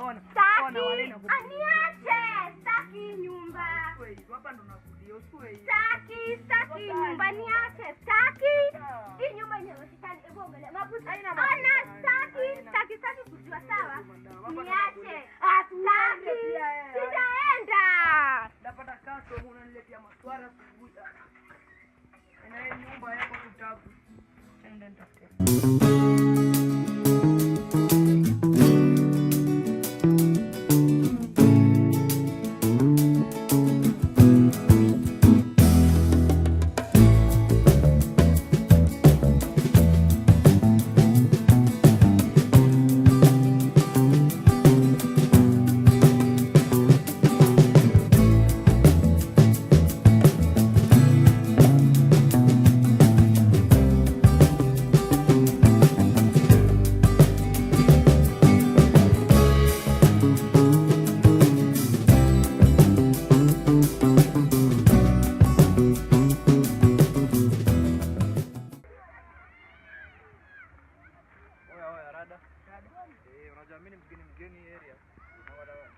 Ona. Saki. Wale na Aniache. Saki nyumba. Hapa ndo nakulia uswe. Saki nyumba niache. Saki. Hii nyumba inayoshikani hebu angalia. Mabuti. Ana saki kujua sawa. Niache. Saki. Sitaenda. Napata kaso unaniletea maswara kubuta. Na nyumba yako kutabu. Enda nitafute. Unajua mimi mgeni area.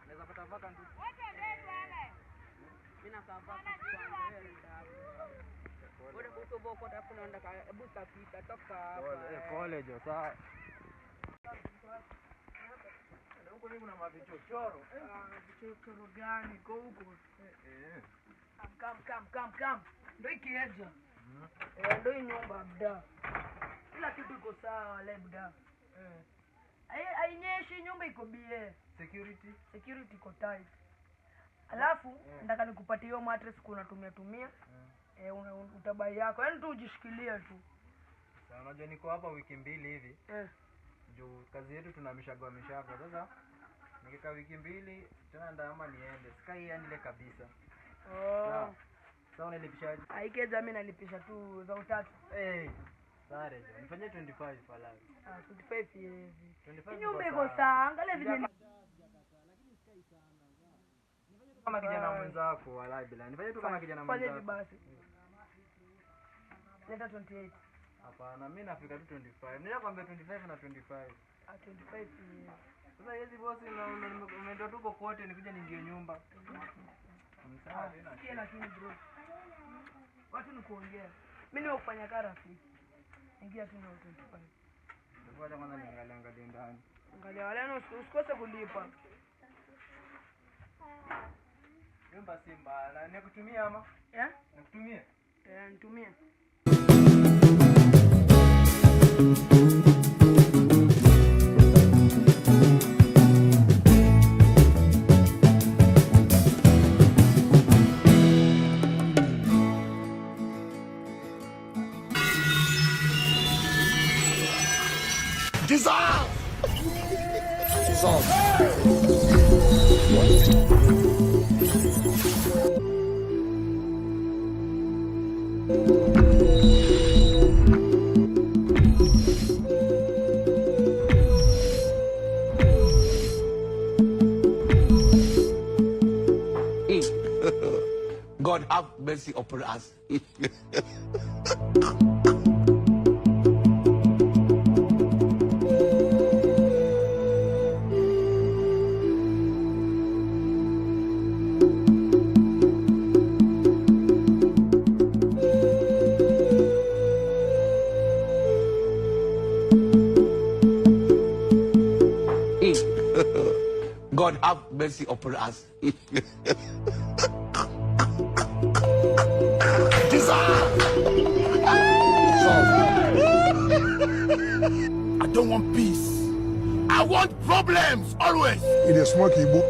Naweza pata vaka tu. Mimi nakaa vaka kwanza wewe kuto boko tafu naenda hebu tapita toka hapa. College sawa. Huko ni kuna mavichochoro. Vichochoro gani kwa huko? Kam. Ndio ikiaje? Ndio nyumba bda. Kila kitu iko sawa labda. Ainyeshi nyumba iko bie. Security iko tight. Alafu nataka nikupatie hiyo mattress kuna tumia. Utabai yako. Yaani tu ujishikilie tu. Sasa unajua niko hapa wiki mbili hivi. Ndio kazi yetu tunamishaga. Sasa nikikaa wiki mbili tena ndaama niende. Sikai yani kabisa. Sasa unalipishaje? Haikeza mimi nalipisha tu za utatu. Sare, nifanye 25 pala. 25 hivi. 25. Nyumba iko sawa. Angalia vile lakini sikai sana. Nifanye tu kama kijana mwenzako wala bila. Nifanye tu kama kijana mwenzako. Fanya basi. Leta 28. Hapana, mimi nafika tu 25. Nilikwambia 25 na 25. 25 hivi. Sasa hizi bosi umeenda tu kokote nikuje niingie nyumba. Msaada tena. Sikia lakini bro. Watu ni kuongea. Mimi ni kufanya karafiki. Ingia tu na 25. Ngoja kwanza niangalie ndani. Angalia wale usikose kulipa. Nyumba si mbaya. Nikutumia ama? Nikutumie? Nitumie. Dissolve! God have mercy upon us. God have mercy upon us. I don't want peace. I want problems always. It is smoky book.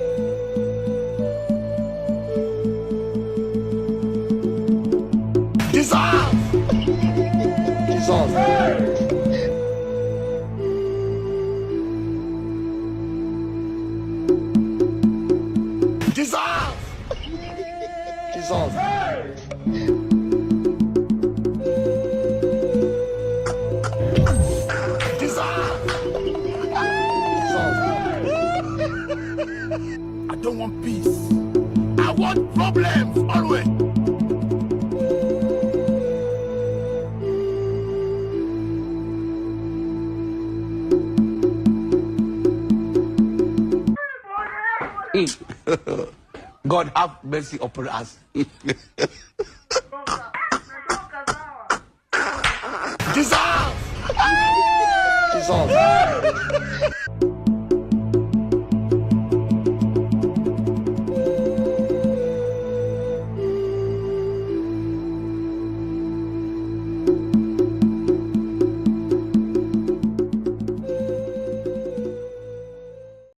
Dissolve. Dissolve. I don't want peace. I want problems always. God have mercy upon us. Dissolve! Dissolve.